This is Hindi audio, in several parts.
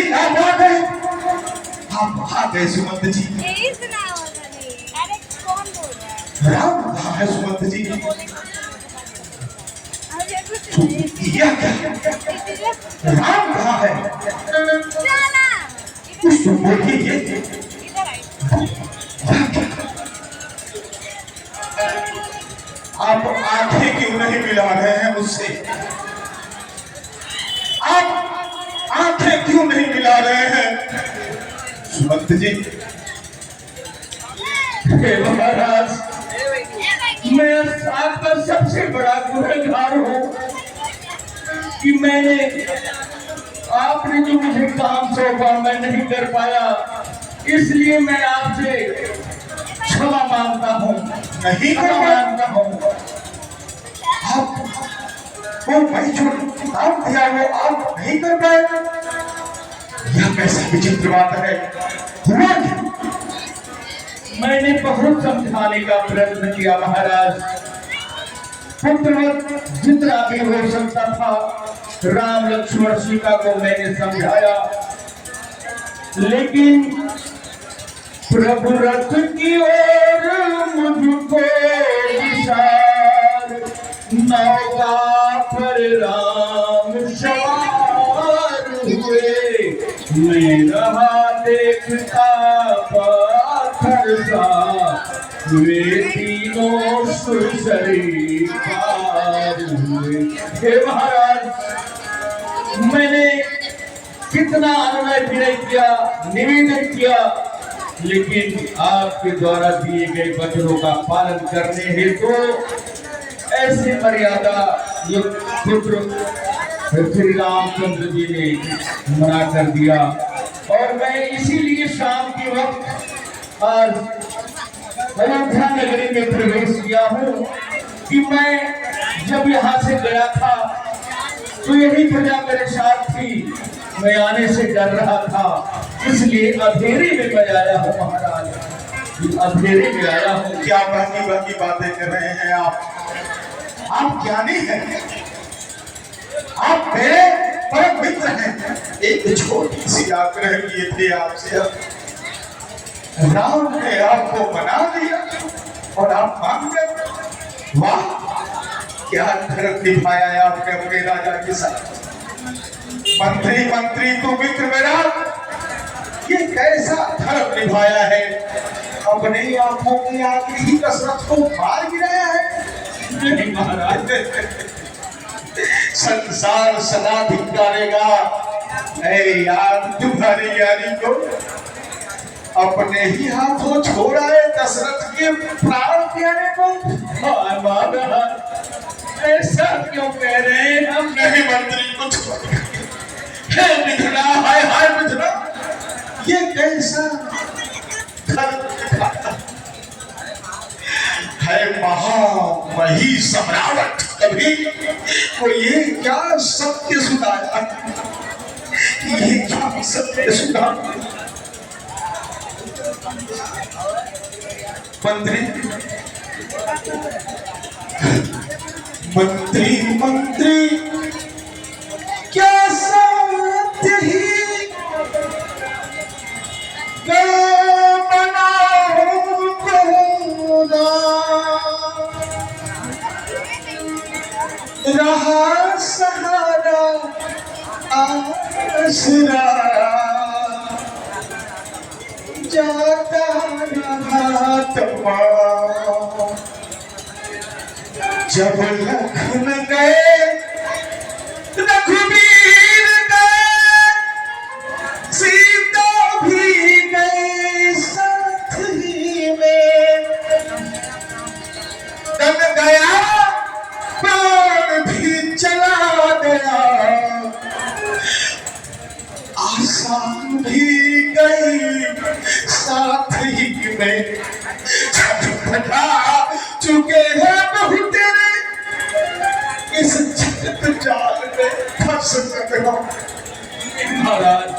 क्या बात है? आप आ गए सुमंत जी। अरे कौन बोल रहा है? राम कहाँ है सुमंत जी? यह क्या? राम कहाँ है? कुछ तो बोलिए। आप आंखें क्यों नहीं मिला रहे हैं मुझसे? आप आंखें क्यों नहीं मिला रहे हैं सुमंत जी? महाराज, मैं आपका सबसे बड़ा गुनहगार हूँ कि मैंने आपने जो मुझे काम सौंपा मैं नहीं कर पाया, इसलिए मैं आपसे क्षमा मांगता हूँ। नहीं क्षमा मांगता हूँ। आप वो भाई जो काम दिया वो आप नहीं कर पाए? यह कैसा विचित्र बात है? हुआ क्या? मैंने बहुत समझाने का प्रयत्न किया महाराज, पुत्रवत जितना भी हो सकता था राम लक्ष्मण सीता को मैंने समझाया, लेकिन प्रभु रथ की ओर मुझको विचार, नौका पर राम सवार हुए, मैं रहा देखता पाथर सा, वे तीनों सुरसरी पार हुए। हे महाराज, मैंने कितना अनुनय विनय किया, निवेदन किया, लेकिन आपके द्वारा दिए गए वचनों का पालन करने हेतु ऐसे मर्यादा युक्त पुत्र श्री रामचंद्र जी ने मना कर दिया, और मैं इसीलिए शाम के वक्त आज अयोध्या नगरी में प्रवेश किया हूँ कि मैं जब यहाँ से गया था तो यही प्रजा मेरे साथ थी, मैं आने से डर रहा था, इसलिए अंधेरे में मैं आया हूँ महाराज, अंधेरे में आया हूँ। क्या बहकी बहकी बातें कर रहे हैं आप ज्ञानी हैं, आप मेरे परम मित्र हैं। एक छोटी सी आग्रह किए थे आपसे, राम ने आपको बना दिया और आप मान गए। वाह, क्या धर्म निभाया है आपने अपने राजा के साथ। मंत्री मंत्री तू मित्र मेरा, ये कैसा धर्म निभाया है? अपने आंखों की आखिरी कसरत को मार गिराया है। नहीं महाराज, संसार सदा धिक्कारेगा। यार तुम्हारी यारी को अपने ही हाथों छोड़ा है दशरथ के प्राण त्यागने को। ऐसा क्यों कह रहे हैं? हम नहीं मंत्री को छोड़, हे मिथुना, हाय हाय मिथुना, ये कैसा है? महामही सम्राट कभी को ये क्या सत्य सुनाया, ये क्या सत्य सुना? मंत्री मंत्री मंत्री क्या सत्य ही रहा सहारा आसरा, जाता रहा तमा, जब लखन गए रघुवीर गए, सीता भी गई साथ ही में, तब गया प्राण भी चला गया, आसान भी गई साथ ही में, चुके हैं बहुत तेरे इस चित जाल में फंस गया। महाराज,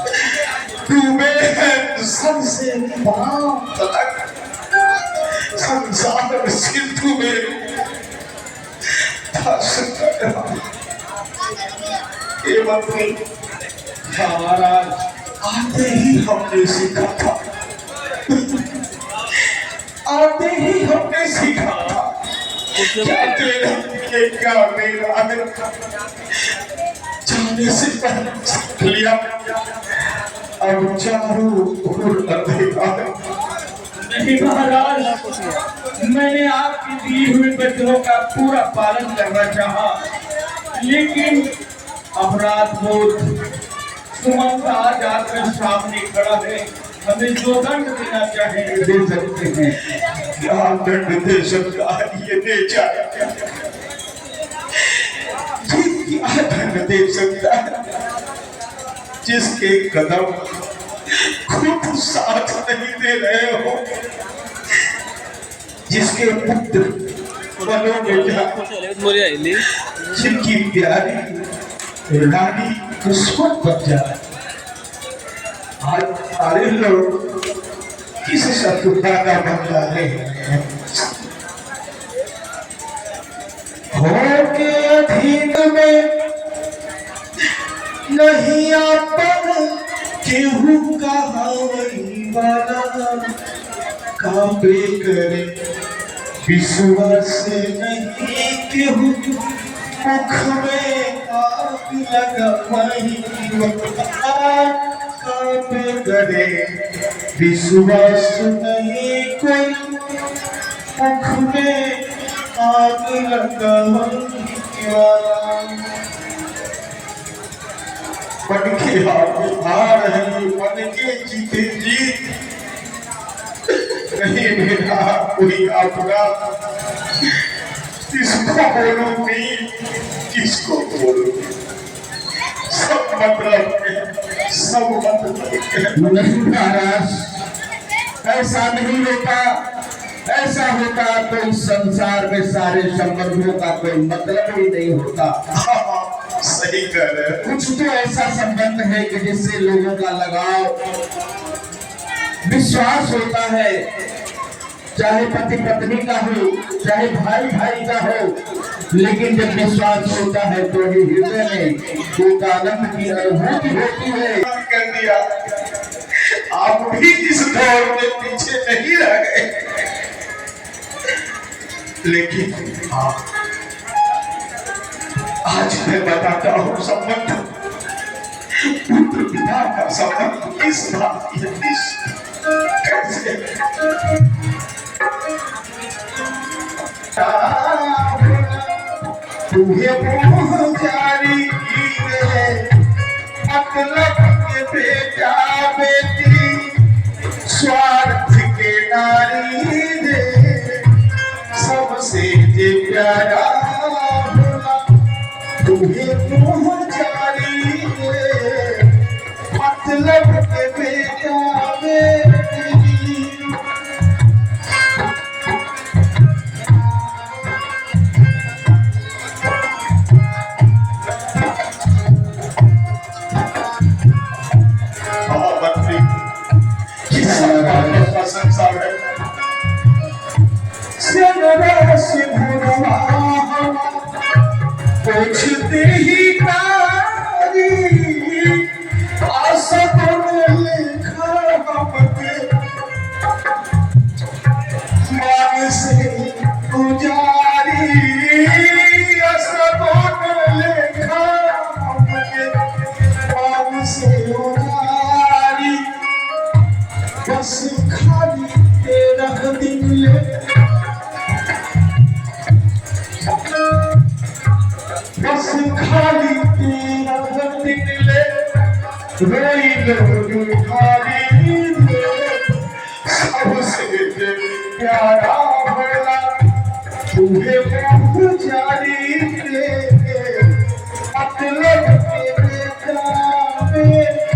डूबे हैं सबसे पांव तक संसार सिंधु में फंस गया। ये बात महाराज, आते ही हमने सीखा था, आते ही हमने सीखा क्या तेरा ये क्या मेरा है। जाने से पहले सीख लिया, अब चारों ओर अंधेरा है। नहीं महाराज, मैंने आपकी दी हुई वचनों का पूरा पालन करना चाहा, लेकिन अपराध बोध सुमंत आज आकर सामने खड़ा है। हमें जो दंड देना चाहे दे सकते हैं। क्या दंड दे सकता है ये बेचारा, ये क्या दंड दे सकता है जिसके कदम खुद साथ नहीं दे रहे हो, जिसके पुत्र वनों में जा, जिनकी प्यारी रानी दुश्मन बन जाए। आज सारे लोग किस शत्रुता का बन जा रहे हैं। हो के अधीन में नहीं आता केहू कहावई वाला, काबे करे विश्वास नहीं केहू, मुख में आग लगावई वाला, काबे करे विश्वास नहीं कोई, मुख में आग लगावई वाला। बन के हार है, बन के जीते जीत, नहीं मेरा कोई अपना, किसको बोलूं नहीं, किसको बोलूं, सब मतलब है, सब मतलब नहीं महाराज, ऐसा नहीं होता। ऐसा होता तो इस संसार में सारे संबंधों का कोई मतलब ही नहीं होता। सही कह रहे हैं। कुछ तो ऐसा संबंध है कि जिससे लोगों का लगाव, विश्वास होता है, चाहे पति पत्नी का हो, चाहे भाई भाई का हो, लेकिन जब विश्वास होता है तो ही हृदय में एक आनंद की अनुभूति होती है। कर दिया, आप भी इस दौर में पीछे नहीं रह गए, लेकिन हाँ, आज मैं बताता हूँ संबंध, पुत्र पिता का संबंध किस बात की है, कैसे तुम्हें पहुंचारी मतलब के बेटा बेटी, स्वार्थ के नारी दे, सबसे जे प्यारा भोला, तुम्हें पहुंचारी दे मतलब के बेटा बेटी। संसार है से भुलवा पूछते ही नारी, आशा को लिखा हमके मांग से गुजारी, आशा को लिखा हमके मांग से गुजारी, बस खाली तेरा दिल ले, बस खाली तेरा दिल ले, रोई लोग खाली ले, सबसे प्यारा भला तुम्हें पहुंचारी दे, मतलब के बेटा बेटी।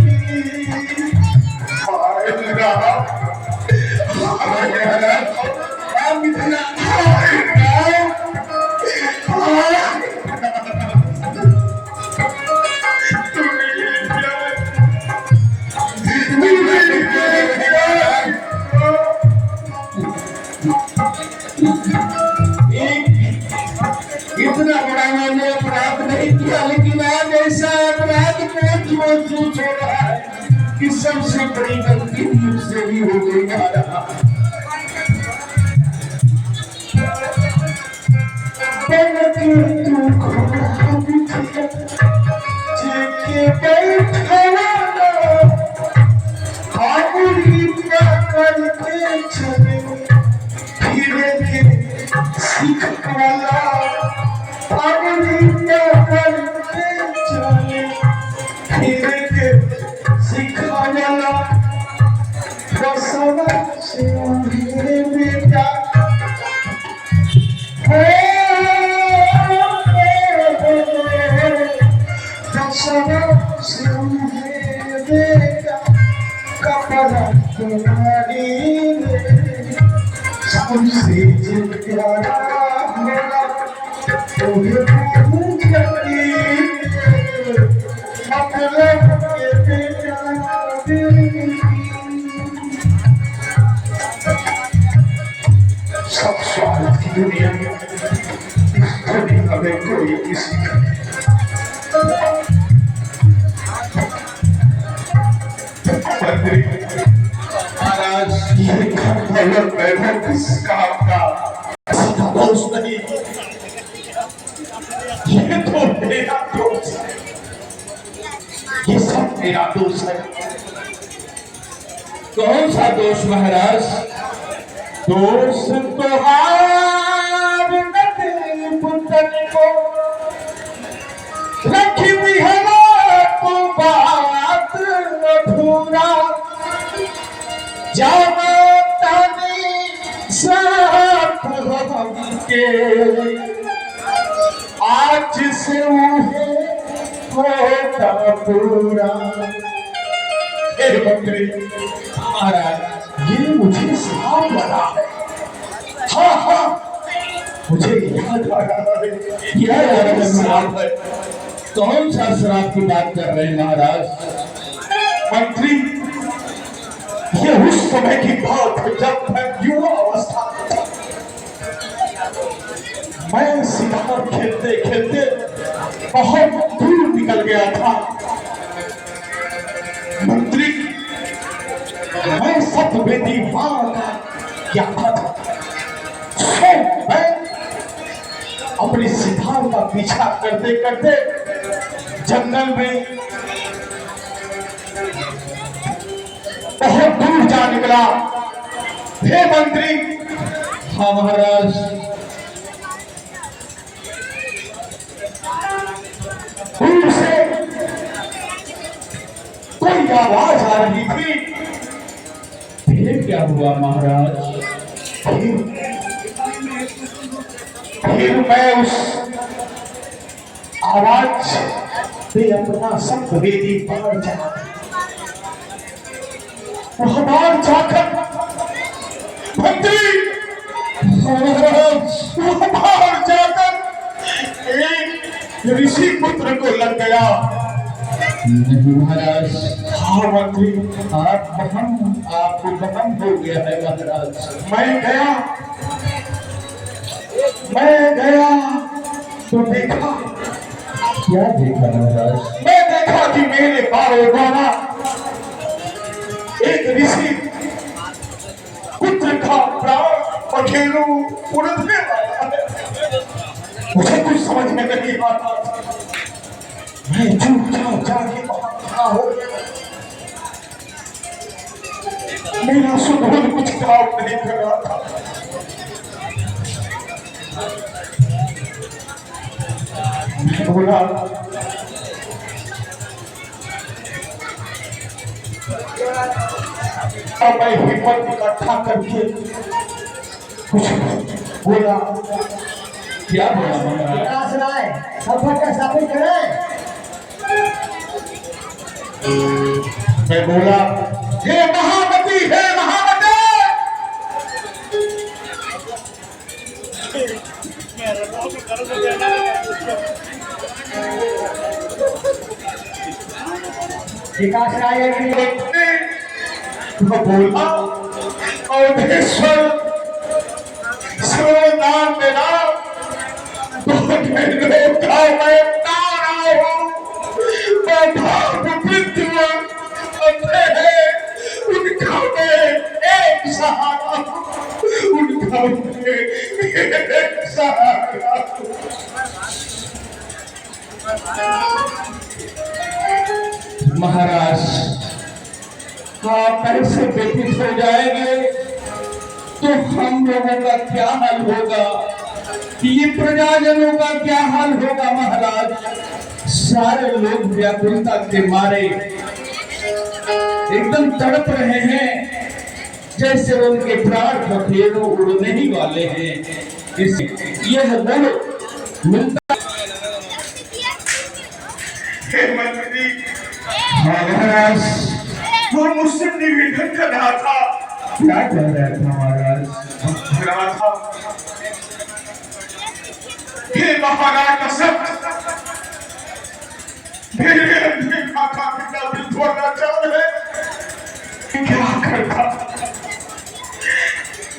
इतना बड़ा मैंने अपराध नहीं किया, लेकिन आज ऐसा अपराध महसूस हो रहा है कि सबसे बड़ी गलती मुझसे भी हो गई महाराज। सब स्वार्थ की दुनिया में इस दुनिया में कोई किसी का महाराज ये घर वैभव किस काम का दोस्त नहीं, ये तो मेरा दोस्त है, ये सब मेरा दोस्त है। कौन सा दोष महाराज? दोष तोहार नदी पुतन को रखी भी है तो बात अधूरा, जाना तानी साथ के आज से उन्हें होता पूरा। मंत्री महाराज ये मुझे साफ लगा है। हाँ हाँ मुझे याद आ रहा है, याद आ रहा है। कौन सा शराब की बात कर रहे हैं महाराज? मंत्री ये उस समय की बात है जब मैं युवा अवस्था में था। मैं सितार खेलते खेलते बहुत दूर निकल गया था। मंत्री मैं सतवेदी मां का क्या था, सो मैं अपने सितार का पीछा करते करते जंगल में बहुत दूर जा निकला। हे मंत्री। हाँ महाराज। दूर से कोई आवाज आ रही थी। फिर क्या हुआ महाराज? फिर मैं उस आवाज पे अपना सतवेदी बाढ़ चला। वह बाढ़ जाकर मंत्री वह बाढ़ जाकर एक ऋषि पुत्र को लग गया। नहीं महाराज। हाँ मंत्री आपको बहन हो गया है महाराज। मैं गया तो देखा। क्या देखा महाराज? मैं देखा कि मेरे बारों द्वारा एक ऋषि पुत्र का प्राण पखेरु उड़ने वाला है। मुझे कुछ समझ में नहीं आता। मैं चुपचाप जाके वहां खड़ा हो गया। मेरा सुबह कुछ काम नहीं कर रहा था। मैं बोला अब मैं हिम्मत इकट्ठा करके कुछ बोला। क्या बोला महाराज? मैं बोला हे महामती, हे महामती। विकास राय बोला अवधेश्वर नाम मेरा का मैं तारा हूँ। मैं भाव महाराज आप ऐसे व्यतीत हो जाएंगे तो हम लोगों का क्या हाल होगा, ये प्रजाजनों का क्या हाल होगा महाराज। सारे लोग व्याकुलता के मारे एकदम तड़प रहे हैं, जैसे उनके प्राण पखेरु उड़ने ही वाले हैं। यह बल मिलता हे मंत्री, महाराज वो मुझसे निवेदन कर रहा था। क्या कह रहा था महाराज? कह रहा था, हे महाराज दशरथ, मेरे अंधे माता पिता भी छोड़ना चाह रहे, क्या करता?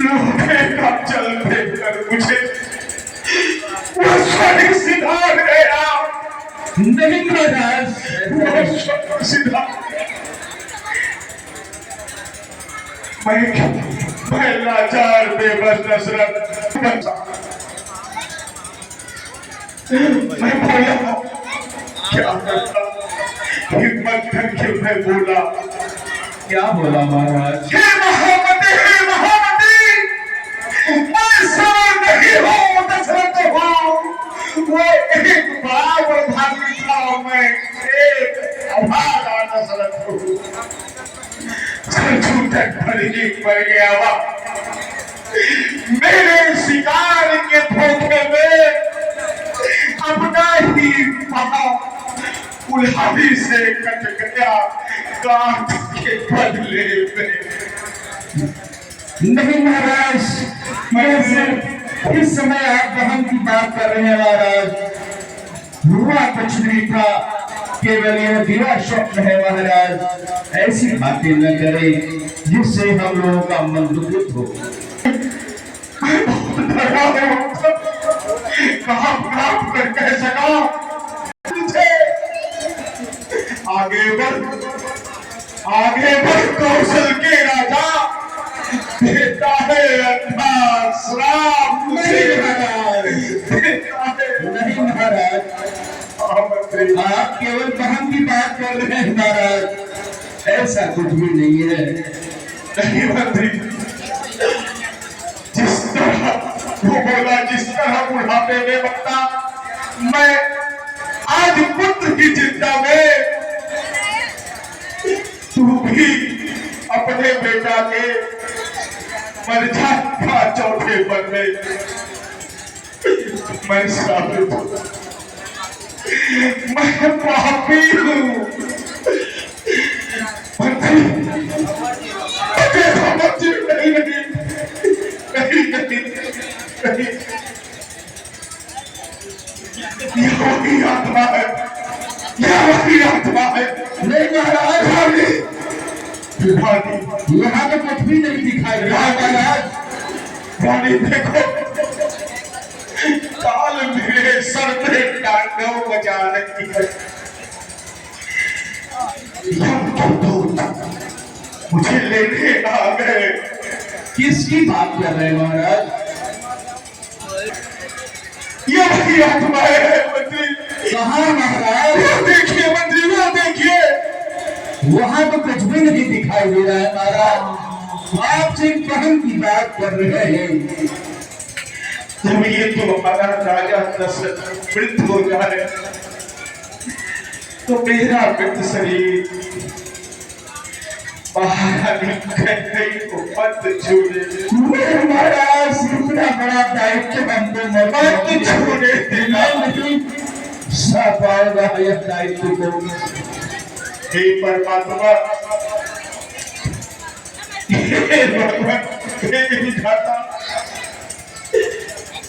लोहे का जल फेंककर मुझे वो स्वर्ग सिधार गया। नहीं महाराज, वो स्वर्ग सिधार, मैं लाचार बेबस दशरथ, मैं बोला क्या करता, हिम्मत करके मैं बोला। क्या बोला महाराज? हे महामती, हे महामती, मैं सवार नहीं हूँ, दशरथ हूँ। वो एक भावी था, मैं एक अभागा दशरथ हूँ। तक भरी पड़ गया हुआ मेरे शिकार के धोखे में अपना ही पाँव कुल्हाड़ी से कट गया, काट के बदले में। नहीं महाराज, मैं सिर्फ इस समय आप बहन की बात कर रहे हैं महाराज। हुआ कुछ नहीं था, केवल यह दिवा स्वप्न है महाराज। ऐसी बातें न करें जिससे हम लोगों का मन दुखित हो। कहाँ प्राप्त कर कह सका तुझे? आगे बढ़ कौशल के राजा, देता है अंधा श्राप। नहीं महाराज, नहीं महाराज, आप केवल बहन की बात कर रहे हैं महाराज, ऐसा कुछ भी नहीं है। नहीं मंत्री, जिस तरह वो बोला, जिस तरह बुढ़ापे में बता, मैं आज पुत्र की चिंता में, तू भी अपने बेटा के मर्जा का चौथे पर में मैं शामिल हूँ। मैं पापी हूँ मंत्री, नहीं, यह वही आत्मा है, यह वही आत्मा है। नहीं महाराज, विभागी, यहाँ तो कुछ भी नहीं दिखाई दे रहा महाराज। रानी देखो, काल मेरे सर पे तांडव बजा रही है। मुझे लेने आ गए। किसकी बात कर रहे हैं महाराज? ये वही आत्मा है मंत्री। कहाँ महाराज? वो देखिए मंत्री, वो देखिए। वहाँ तो कुछ भी नहीं दिखाई दे रहा है महाराज। आप सिर्फ बहन की बात कर रहे हैं। जब ये तो हमारा राजा दशरथ मृत हो जाए तो मेरा मृत शरीर महारानी कन्हई को मत छोड़े। महाराज, इतना बड़ा दायित्व हमको मत छोड़े देना। नहीं सह पाएगा यह दायित्व को। हे परमात्मा, हे भगवान, हे विधाता,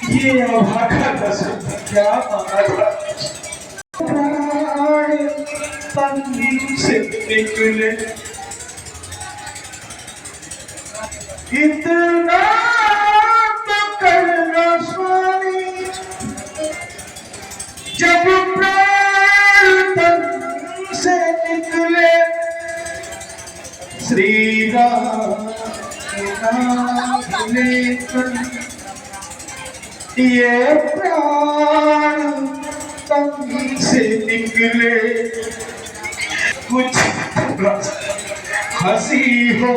ये अभागा दशरथ क्या मांगा था? प्राण तन से निकले, इतना तो करना स्वामी, जब प्राण तन से निकले, श्री राम नाम लेकर ये प्राण तन से निकले, कुछ हंसी हो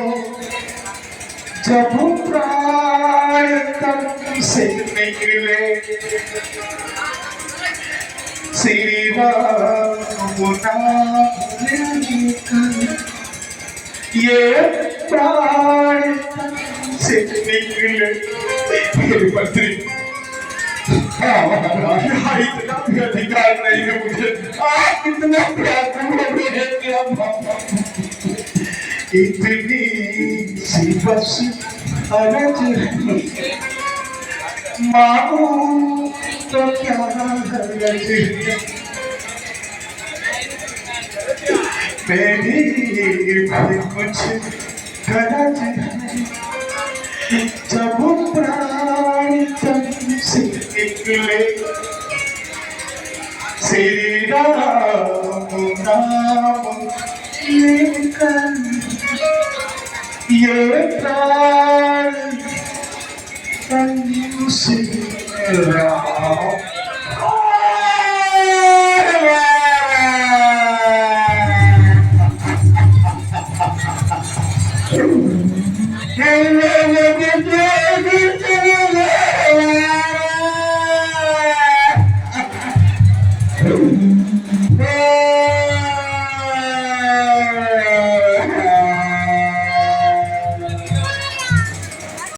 जब प्राण तन से निकले श्री राम नाम लेकर ये प्राण तन से निकले। मेरे मंत्री यहाँ इतना भी अधिकार नहीं है मुझे। आप इतना प्यार मेरे कि अब इतनी सी बस अरज मांगू तो क्या गरज मेरी भी कुछ गरज जब प्राण तन से निकले श्री राम नाम लेकर ये प्राण तन से राम